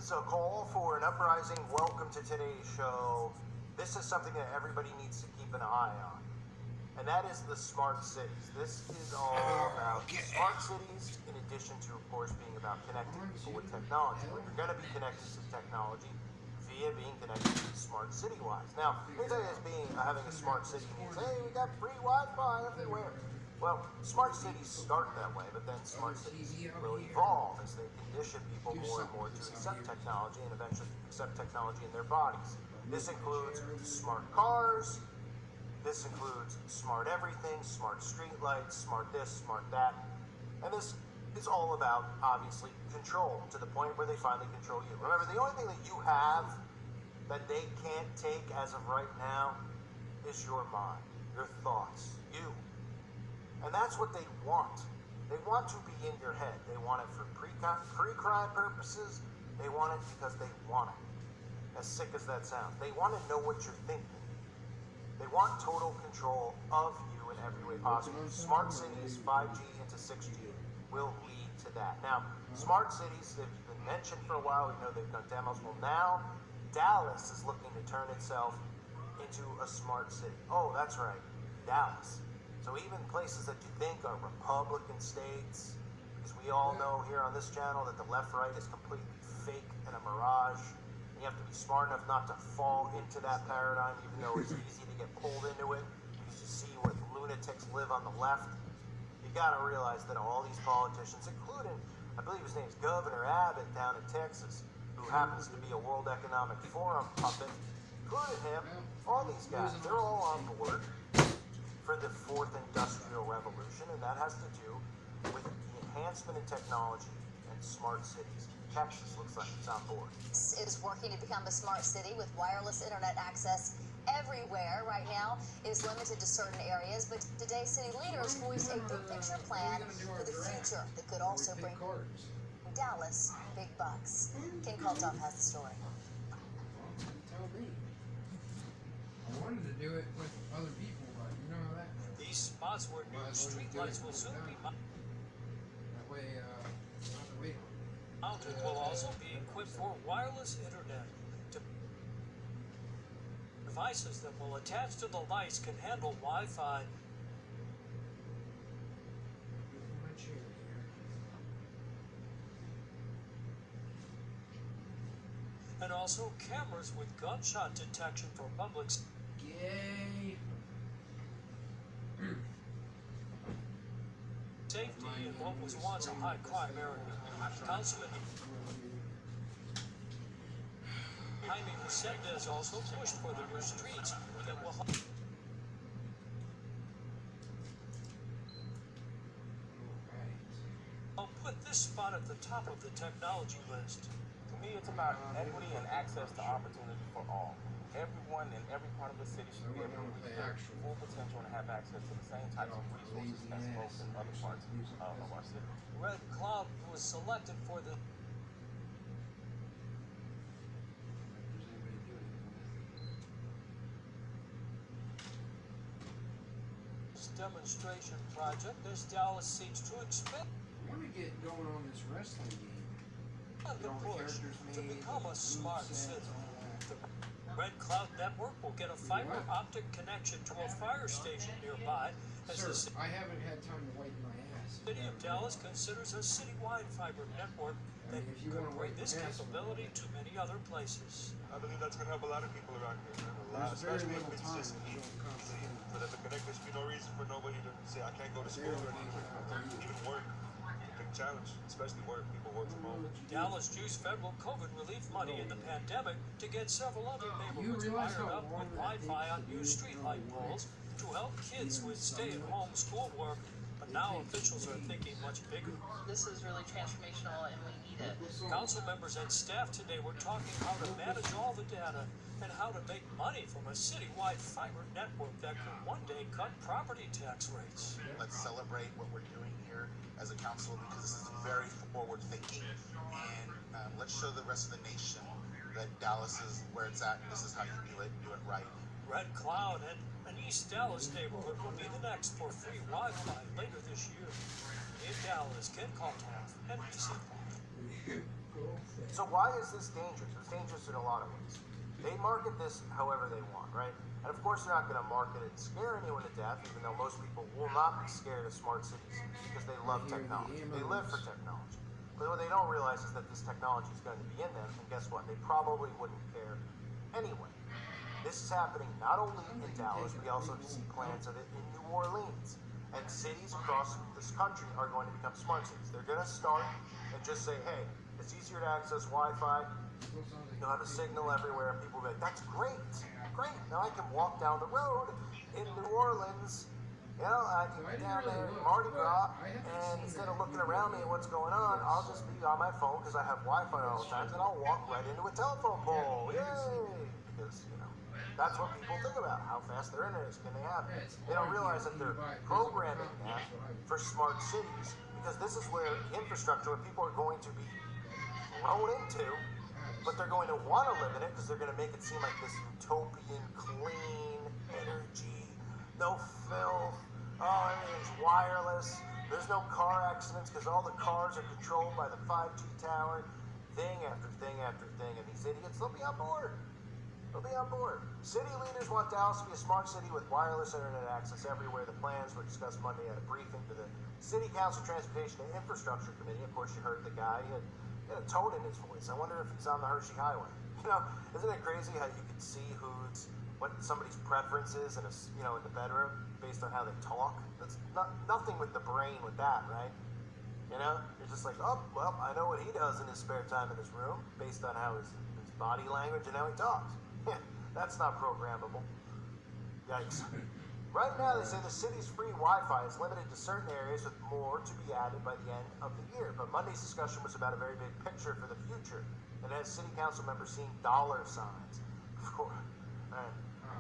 is a call for an uprising. Welcome to today's show. This is something that everybody needs to keep an eye on, and that is the smart cities. This is all about smart cities, in addition to, of course, being about connecting people with technology. But you're going to be connected to technology via being connected to smart city-wise. Now, let me tell you, having a smart city means, hey, we got free Wi-Fi everywhere. Well, smart cities start that way, but then smart cities will evolve as they condition people more and more to accept technology and eventually accept technology in their bodies. This includes smart cars, this includes smart everything, smart streetlights, smart this, smart that, and this is all about, obviously, control, to the point where they finally control you. Remember, the only thing that you have that they can't take as of right now is your mind, your thoughts, you. And that's what they want. They want to be in your head. They want it for pre-crime purposes. They want it because they want it. As sick as that sounds. They want to know what you're thinking. They want total control of you in every way possible. Smart cities, 5G into 6G, will lead to that. Now, smart cities, they've been mentioned for a while. We know they've done demos. Well, now, Dallas is looking to turn itself into a smart city. Oh, that's right, Dallas. So even places that you think are Republican states, because we all know here on this channel that the left-right is completely fake and a mirage. And you have to be smart enough not to fall into that paradigm, even though it's easy to get pulled into it, because you see where the lunatics live on the left. You gotta realize that all these politicians, including, I believe his name's Governor Abbott down in Texas, who happens to be a World Economic Forum puppet, including him, all these guys, they're all on board for the fourth industrial revolution, and that has to do with the enhancement in technology and smart cities. Texas looks like it's on board. This is working to become a smart city with wireless internet access everywhere. Right now, it is limited to certain areas, but today city leaders voiced a big picture plan for the future that could also bring Dallas big bucks. Ken Kalthoff has the story. Tell me. I wanted to do it with other people. These spots where new streetlights will soon be mounted will also be equipped for wireless internet. Devices that will attach to the lights can handle Wi-Fi. And also cameras with gunshot detection for public safety in what was once a high crime area. Councilman Jaime Resendez also pushed for the new streets that will help. I'll put this spot at the top of the technology list. To me, it's about equity and access to opportunity for all. Everyone in every part of the city should be able to reach their full potential and have access to the same types of resources as folks in other parts of our city. Red Cloud was selected for the demonstration project as Dallas seeks to expand I want to get going on this wrestling game. the push to become a smart city. The Red Cloud Network will get a fiber optic connection to a fire station nearby as the Sir, I haven't had time to wipe my ass. city of Dallas considers a citywide fiber network that could bring this capability to many other places. I believe that's going to help a lot of people around here, man. A lot, especially if it's just easy for them to connect. There should be no reason for nobody to say, I can't go to school or even work. Big challenge, especially work. People work from home. Dallas used federal COVID relief money in the pandemic to get several other neighborhoods wired up with Wi-Fi on new streetlight poles to help kids with stay-at-home schoolwork. But now officials are thinking much bigger. This is really transformational and we need it. Council members and staff today were talking how to manage all the data and how to make money from a citywide fiber network that could one day cut property tax rates. Let's celebrate what we're doing here as a council, because this is very forward thinking, and let's show the rest of the nation that Dallas is where it's at. This is how you do it right. Red Cloud and an East Dallas neighborhood will be the next for free Wi-Fi later this year. In Dallas, Ken Kalthoff, NBC. So why is this dangerous? It's dangerous in a lot of ways. They market this however they want, right? And of course they're not going to market it and scare anyone to death, even though most people will not be scared of smart cities because they love technology. They live for technology. But what they don't realize is that this technology is going to be in them, and guess what? They probably wouldn't care anyway. This is happening not only in Dallas, we also see plans of it in New Orleans. And cities across this country are going to become smart cities. They're going to start and just say, hey, it's easier to access Wi-Fi. You'll have a signal everywhere, and people will be like, that's great, great. Now I can walk down the road in New Orleans. You know, I can be down there in Mardi Gras, and instead of looking around me at what's going on, I'll just be on my phone because I have Wi-Fi all the time, and I'll walk right into a telephone pole. Yay! Because, you know, that's what people think about, how fast their internet is. Can they have it? They don't realize that they're programming that for smart cities, because this is where the infrastructure, where people are going to be thrown into, but they're going to want to live in it because they're going to make it seem like this utopian, clean energy, no filth, oh, everything's wireless, there's no car accidents because all the cars are controlled by the 5G tower, thing after thing after thing, and these idiots, they'll be on board. They'll be on board. City leaders want Dallas to be a smart city with wireless internet access everywhere. The plans were discussed Monday at a briefing to the City Council Transportation and Infrastructure Committee. Of course, you heard the guy. He had a tone in his voice. I wonder if he's on the Hershey Highway. You know, isn't it crazy how you can see what somebody's preference is in in the bedroom based on how they talk? That's nothing with the brain with that, right? You know, you're just like, oh, well, I know what he does in his spare time in his room based on how his body language and how he talks. Yeah, that's not programmable. Yikes. Right now, they say the city's free Wi-Fi is limited to certain areas with more to be added by the end of the year. But Monday's discussion was about a very big picture for the future. And as city council members seeing dollar signs.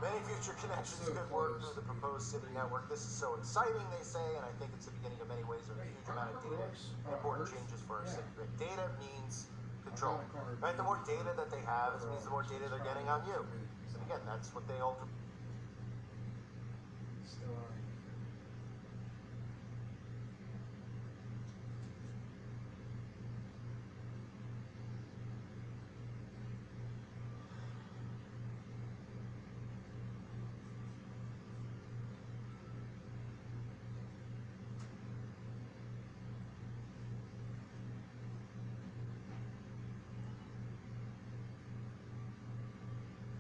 Many future connections could work through the proposed city network. This is so exciting, they say, and I think it's the beginning of many ways of a huge amount of data and important changes for our city. Right? Data means control. Right? The more data that they have, it means the more data they're getting on you. And again, that's what they ultimately.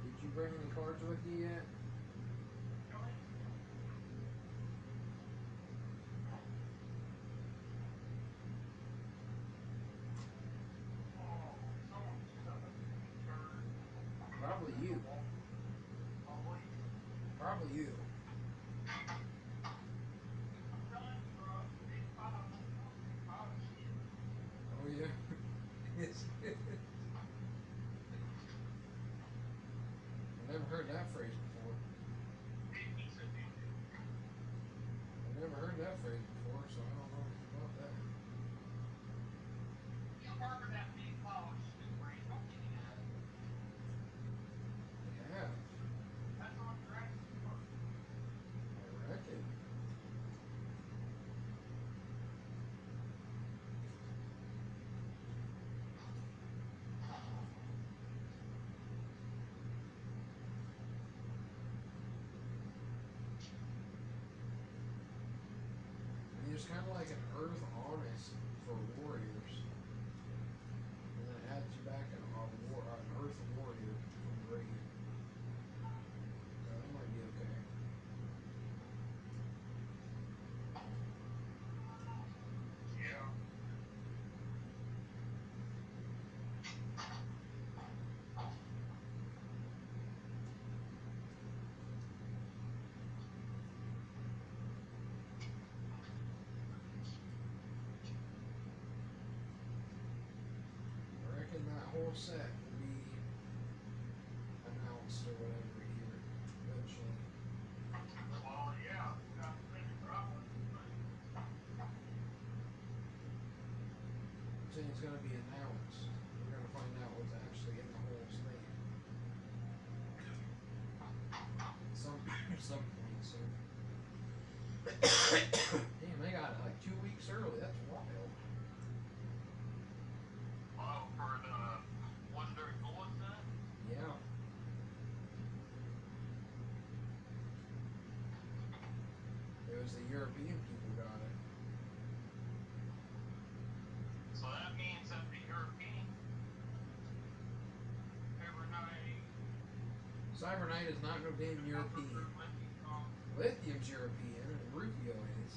Did you bring any cards with you yet? Probably you. Probably you. Oh yeah. Yes. I've never heard that phrase before. I've never heard that phrase before, so I don't know about that. Yeah. I reckon. There's kind of like an earth honest for warriors, and then it adds you back an earth warrior from green. So that might be okay. I reckon that whole set will be announced or whatever here eventually. I'm saying it's gonna be announced. We're gonna find out what's actually in the whole thing. Some point soon. Damn, they got it like 2 weeks early. That's wild. was the European people got it. So that means that the European Cybernite is not no damn European. Lithium's European, and Rufio is.